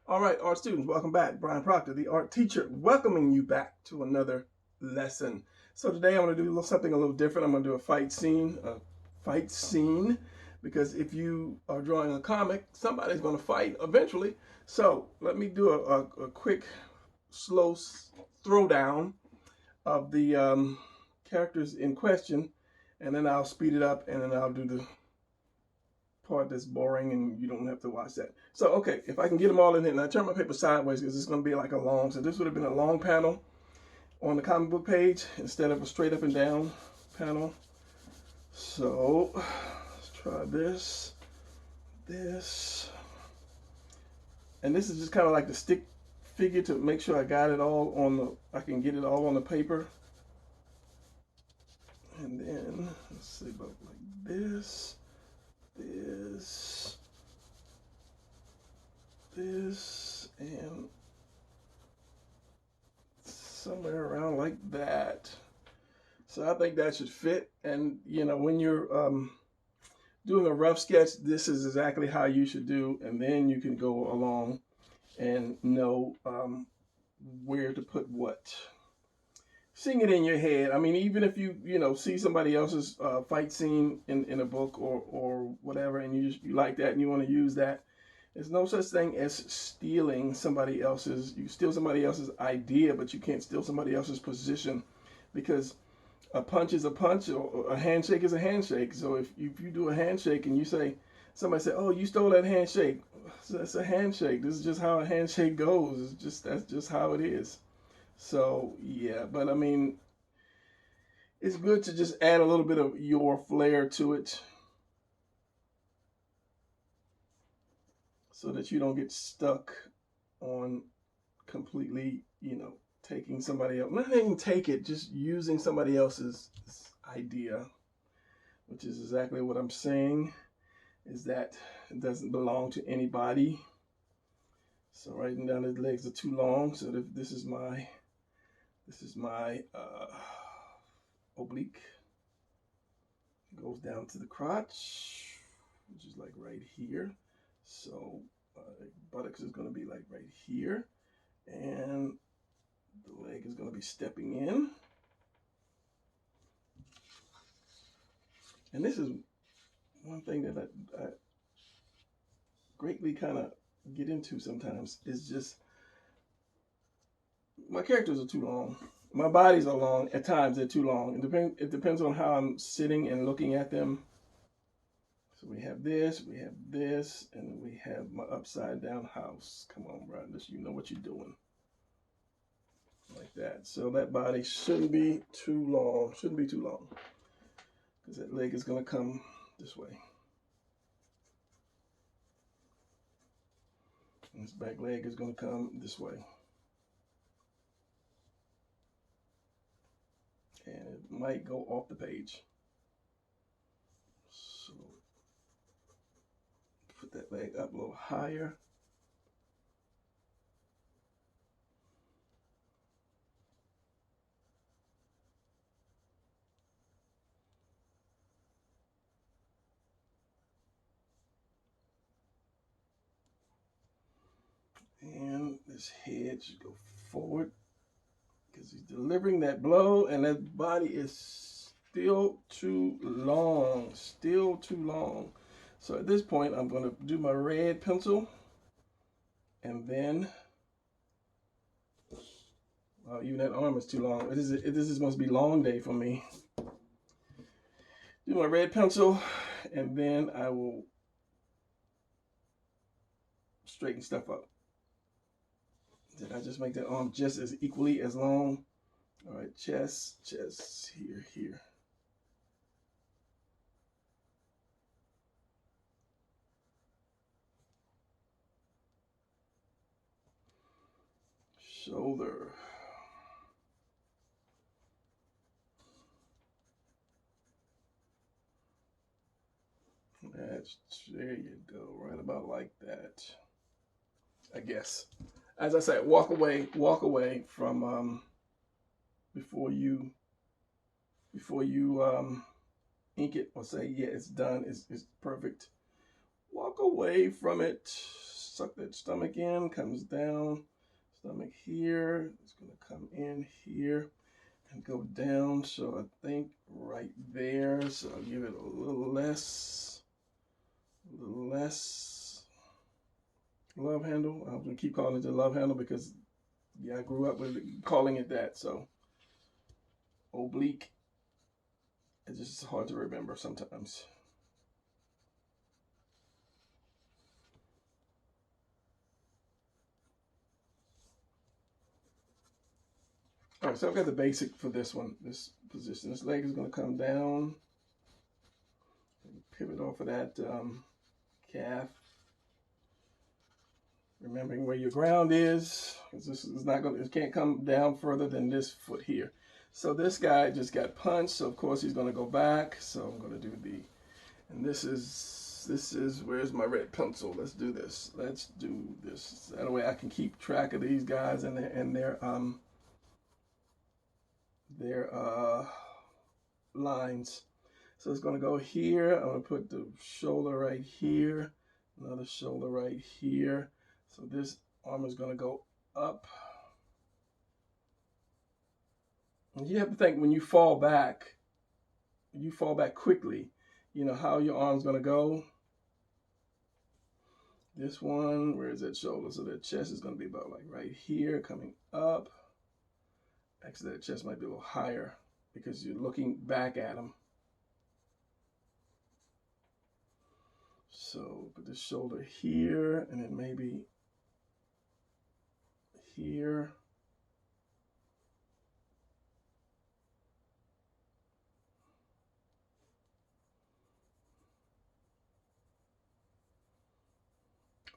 All right, art students, welcome back. Brian Proctor, the art teacher, welcoming you back to another lesson. So today I'm going to do something a little different. I'm going to do a fight scene, because if you are drawing a comic, somebody's going to fight eventually. So let me do a quick, slow throwdown of the characters in question, and then I'll speed it up, and then I'll do the part that's boring and you don't have to watch that. So, okay, if I can get them all in here, and I turn my paper sideways because it's going to be like a long, so this would have been a long panel on the comic book page instead of a straight up and down panel. So, let's try this, and this is just kind of like the stick figure to make sure I got it all on the, I can get it all on the paper. And then, let's see about like this, and somewhere around like that. So I think that should fit. And you know, when you're doing a rough sketch, this is exactly how you should do, and then you can go along and know where to put what. Seeing it in your head. I mean, even if you see somebody else's fight scene in a book or whatever, and you like that and you want to use that, there's no such thing as stealing somebody else's. You steal somebody else's idea, but you can't steal somebody else's position, because a punch is a punch, or a handshake is a handshake. So if you do a handshake and somebody say, "Oh, you stole that handshake," that's a handshake. This is just how a handshake goes. That's just how it is. So yeah, but I mean, it's good to just add a little bit of your flair to it, so that you don't get stuck on completely, taking somebody else, not even take it, just using somebody else's idea, which is exactly what I'm saying, is that it doesn't belong to anybody. So writing down his legs are too long, so this is my oblique. It goes down to the crotch, which is like right here. So buttocks is going to be like right here, and the leg is going to be stepping in. And this is one thing that I greatly kind of get into sometimes, is just my characters are too long. My bodies are long. At times they're too long. It depends on how I'm sitting and looking at them. So we have this, and we have my upside down house. Come on, bro. You know what you're doing. Like that. So that body shouldn't be too long. Because that leg is going to come this way. And this back leg is going to come this way. And it might go off the page. So put that leg up a little higher. And this head should go forward, because he's delivering that blow, and that body is still too long. So at this point, I'm going to do my red pencil, and then, well, even that arm is too long. This must be long day for me. Do my red pencil, and then I will straighten stuff up. Did I just make that arm just as equally as long? All right, chest, here. Shoulder. There you go, right about like that. I guess. As I said, walk away from before you ink it or say, yeah, it's done, it's perfect. Walk away from it suck that stomach in, comes down, stomach here, it's gonna come in here and go down. So I think right there, so I'll give it a little less love handle. I'm gonna keep calling it the love handle because yeah, I grew up with it, calling it that. So oblique, it's just hard to remember sometimes. All right, so I've got the basic for this one, this position. This leg is going to come down, pivot off of that calf. Remembering where your ground is, because this is not going to, it can't come down further than this foot here. So this guy just got punched, so of course he's going to go back. So I'm going to do the, and this is, where's my red pencil? Let's do this. Let's do this. That way I can keep track of these guys and their lines. So it's going to go here. I'm going to put the shoulder right here, another shoulder right here. So this arm is going to go up. And you have to think when you fall back quickly, you know how your arm's going to go. This one, where is that shoulder? So that chest is going to be about like right here, coming up. Actually, that chest might be a little higher because you're looking back at them. So put the shoulder here, and then maybe here.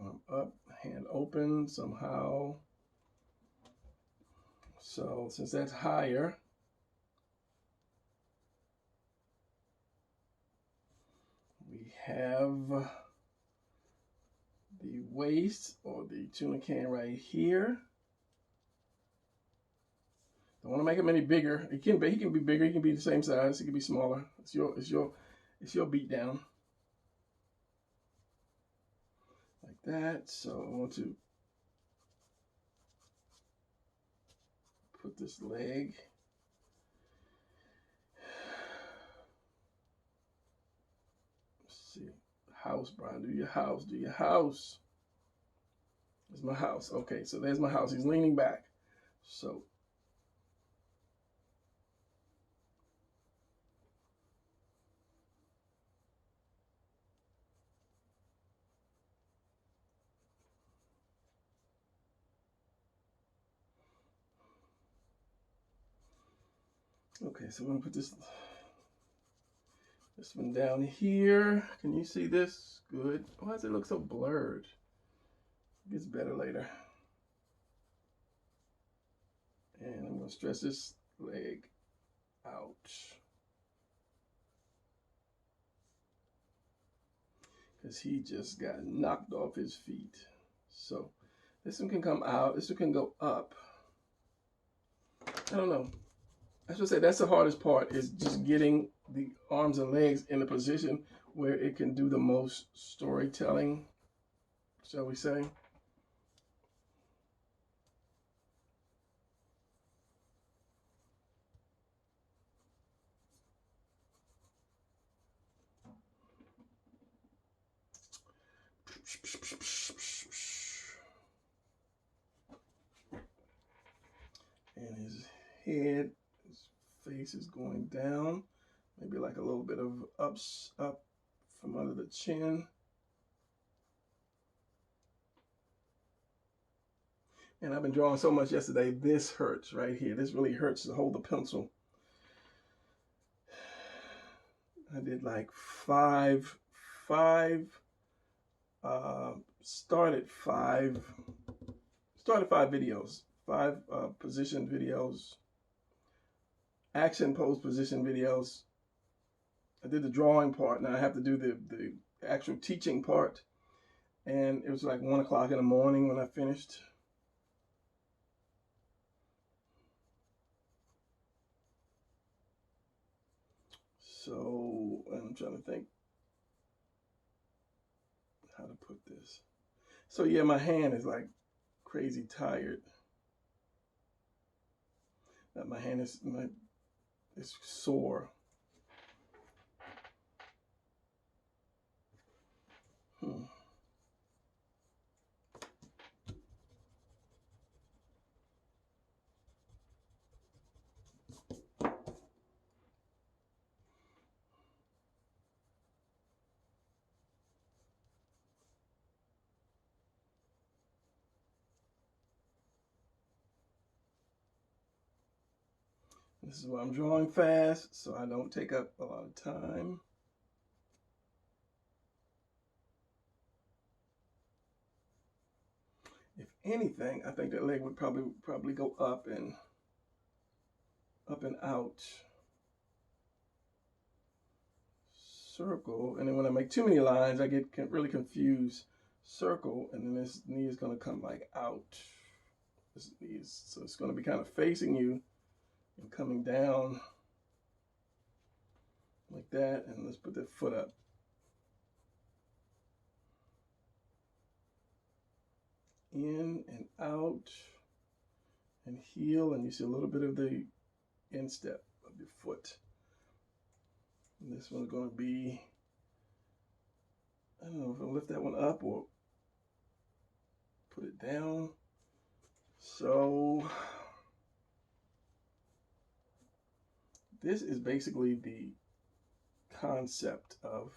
Arm up, hand open somehow. So since that's higher, we have the waist or the tuna can right here. Don't want to make him any bigger. He can be bigger. He can be the same size. He can be smaller. It's your beat down. Like that. So I want to put this leg. Let's see. House, Brian. Do your house. Do your house. There's my house. Okay, so there's my house. He's leaning back. So okay, so I'm gonna put this one down here. Can you see this? Good. Why does it look so blurred? It gets better later. And I'm gonna stretch this leg out. Because he just got knocked off his feet. So this one can come out, this one can go up. I don't know. I should say that's the hardest part, is just getting the arms and legs in a position where it can do the most storytelling, shall we say. And his head, his face is going down. Maybe like a little bit of up from under the chin. And I've been drawing so much yesterday, this hurts right here. This really hurts to hold the pencil. I did like started five videos, five position videos, action pose position videos. I did the drawing part. Now I have to do the actual teaching part. And it was like 1 o'clock in the morning when I finished. So I'm trying to think how to put this. So yeah, my hand is like crazy tired. My hand is sore. This is why I'm drawing fast, so I don't take up a lot of time. If anything, I think that leg would probably go up and out. Circle, and then when I make too many lines, I get really confused. Circle, and then this knee is going to come like out. This knee is, so it's going to be kind of facing you and coming down like that. And let's put that foot up. In and out and heel, and you see a little bit of the instep of your foot. And this one's going to be, I don't know if I'll lift that one up or put it down. So this is basically the concept of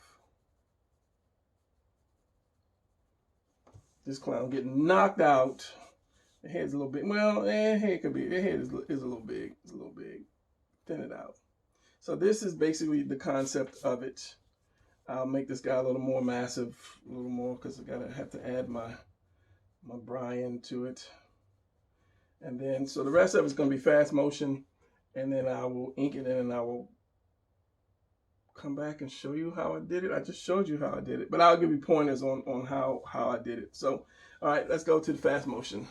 this clown getting knocked out. The head's a little bit, well, the head could be, the head is a little big. It's a little big. Thin it out. So this is basically the concept of it. I'll make this guy a little more massive, a little more, because I have to add my Brian to it. And then, so the rest of it's going to be fast motion, and then I will ink it in, and I will come back and show you how I did it. I just showed you how I did it, but I'll give you pointers on how I did it. So, all right, let's go to the fast motion.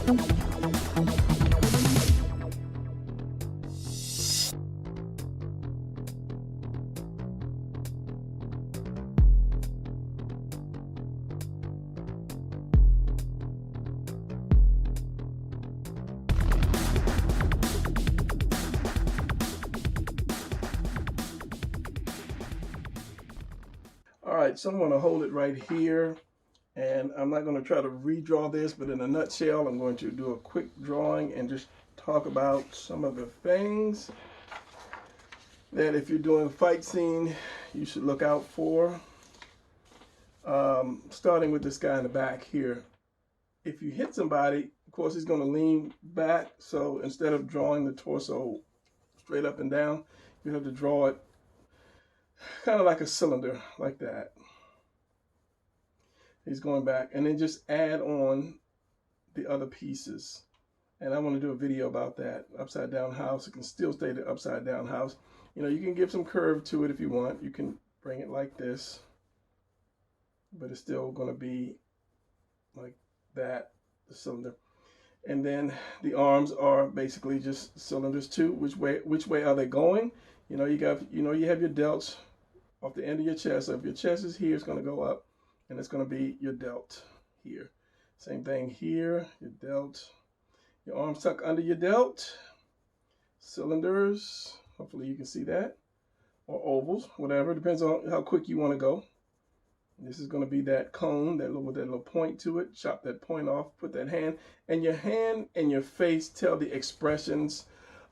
All right, so I'm going to hold it right here, and I'm not going to try to redraw this, but in a nutshell, I'm going to do a quick drawing and just talk about some of the things that if you're doing a fight scene, you should look out for. Starting with this guy in the back here. If you hit somebody, of course, he's going to lean back, so instead of drawing the torso straight up and down, you have to draw it kind of like a cylinder, like that. He's going back, and then just add on the other pieces. And I want to do a video about that. Upside down house. It can still stay the upside down house. You know, you can give some curve to it if you want. You can bring it like this, but it's still going to be like that, the cylinder. And then the arms are basically just cylinders too. Which way are they going? You know, you have your delts off the end of your chest. So if your chest is here, it's going to go up, and it's going to be your delt here. Same thing here, your delt. Your arms tuck under your delt. Cylinders, hopefully you can see that. Or ovals, whatever, depends on how quick you want to go. This is going to be that cone, with that little point to it. Chop that point off, put that hand. And your hand and your face tell the expressions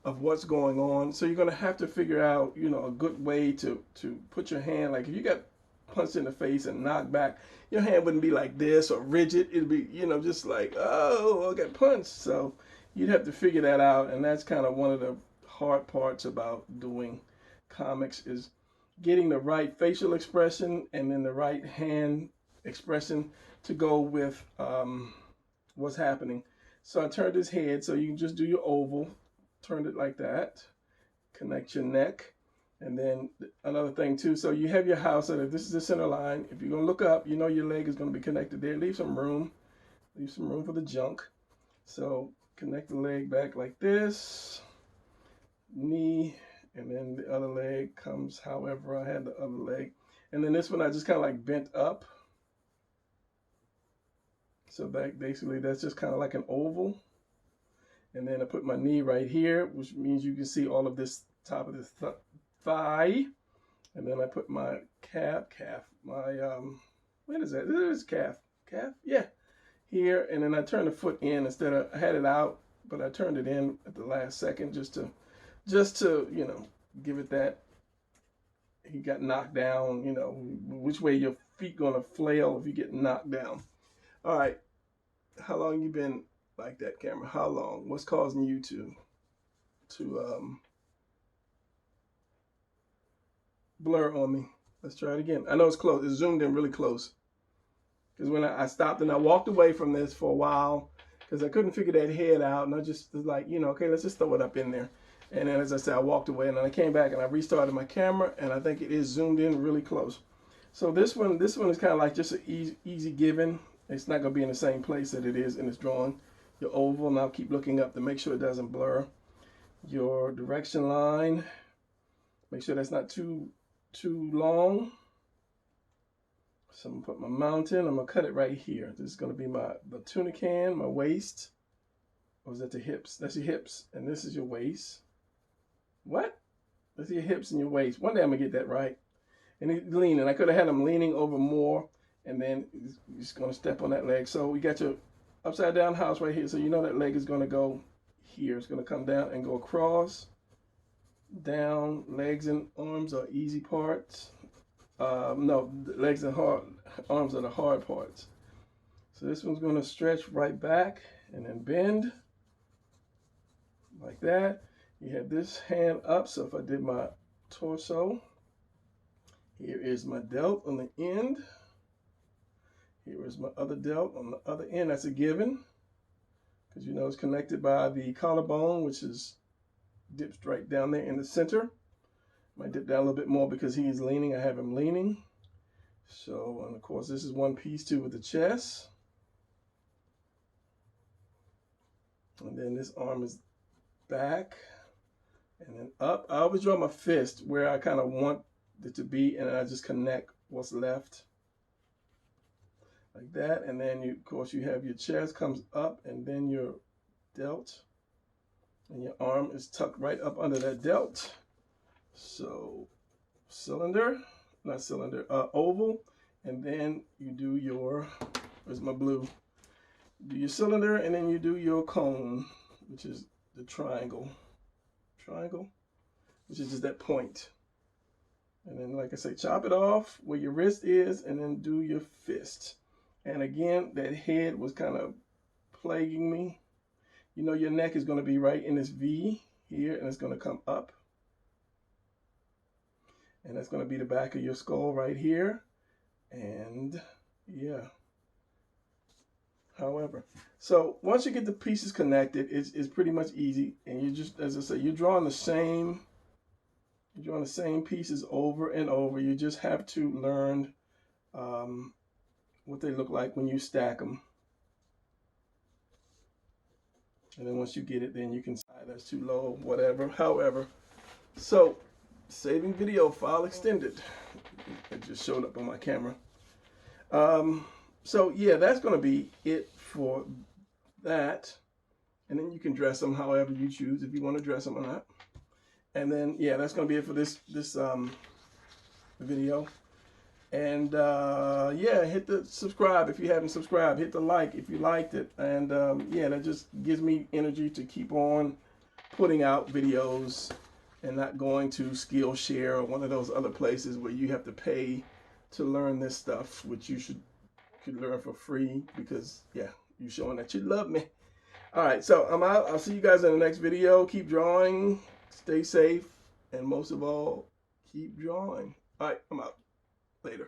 of what's going on. So you're going to have to figure out, you know, a good way to put your hand, like if you got punched in the face and knocked back, your hand wouldn't be like this or rigid. It'd be, you know, just like, oh, I got punched. So you'd have to figure that out. And that's kind of one of the hard parts about doing comics, is getting the right facial expression and then the right hand expression to go with what's happening. So I turned his head, so you can just do your oval, turn it like that, connect your neck. And then another thing too, so you have your house, and if this is the center line, if you're going to look up, you know your leg is going to be connected there. Leave some room for the junk. So connect the leg back like this, knee, and then the other leg comes however I had the other leg. And then this one I just kind of like bent up. So basically that's just kind of like an oval. And then I put my knee right here, which means you can see all of this top of this thigh. And then I put my what is that? This is calf, yeah, here. And then I turned the foot in instead of, I had it out, but I turned it in at the last second just to, you know, give it that. He got knocked down, you know, which way your feet gonna flail if you get knocked down. All right, how long you been like that, camera? How long? What's causing you to blur on me? Let's try it again. I know it's close. It's zoomed in really close. Because when I stopped and I walked away from this for a while because I couldn't figure that head out, and I just was like, you know, okay, let's just throw it up in there. And then, as I said, I walked away, and then I came back and I restarted my camera, and I think it is zoomed in really close. So this one is kind of like just an easy given. It's not going to be in the same place that it is in this drawing. Your oval, and I'll keep looking up to make sure it doesn't blur. Your direction line, make sure that's not too long. So I'm going to put my mountain. I'm going to cut it right here. This is going to be the tuna can, my waist. Or is that the hips? That's your hips. And this is your waist. What? That's your hips and your waist. One day I'm going to get that right. And he's leaning. I could have had him leaning over more. And then he's just going to step on that leg. So we got your upside down house right here. So you know that leg is going to go here. It's going to come down and go across. Down. Legs and arms are easy parts. No, legs and arms are the hard parts. So this one's going to stretch right back and then bend like that. You have this hand up, so if I did my torso, here is my delt on the end. Here is my other delt on the other end. That's a given, because you know it's connected by the collarbone, which is dips right down there in the center. Might dip down a little bit more because he's leaning. I have him leaning. So, and of course, this is one piece too with the chest. And then this arm is back and then up. I always draw my fist where I kind of want it to be, and I just connect what's left like that. And then of course, you have your chest comes up, and then your delt, and your arm is tucked right up under that delt. So cylinder, not cylinder, oval, and then you do your, where's my blue? Do your cylinder, and then you do your cone, which is the triangle, which is just that point. And then, like I say, chop it off where your wrist is, and then do your fist. And again, that head was kind of plaguing me. You know, your neck is going to be right in this V here, and it's going to come up. And that's going to be the back of your skull right here. And yeah. However, so once you get the pieces connected, it's pretty much easy. And you just, as I say, you're drawing the same pieces over and over. You just have to learn what they look like when you stack them. And then once you get it, then you can say that's too low, whatever. However, so saving video file extended. It just showed up on my camera. So yeah, that's going to be it for that. And then you can dress them however you choose, if you want to dress them or not. And then yeah, that's going to be it for this video. And yeah, hit the subscribe if you haven't subscribed. Hit the like if you liked it. And yeah, that just gives me energy to keep on putting out videos and not going to Skillshare or one of those other places where you have to pay to learn this stuff, which you could learn for free, because yeah, you're showing that you love me. All right, so I'm out. I'll see you guys in the next video. Keep drawing, stay safe, and most of all, keep drawing. All right, I'm out. Later.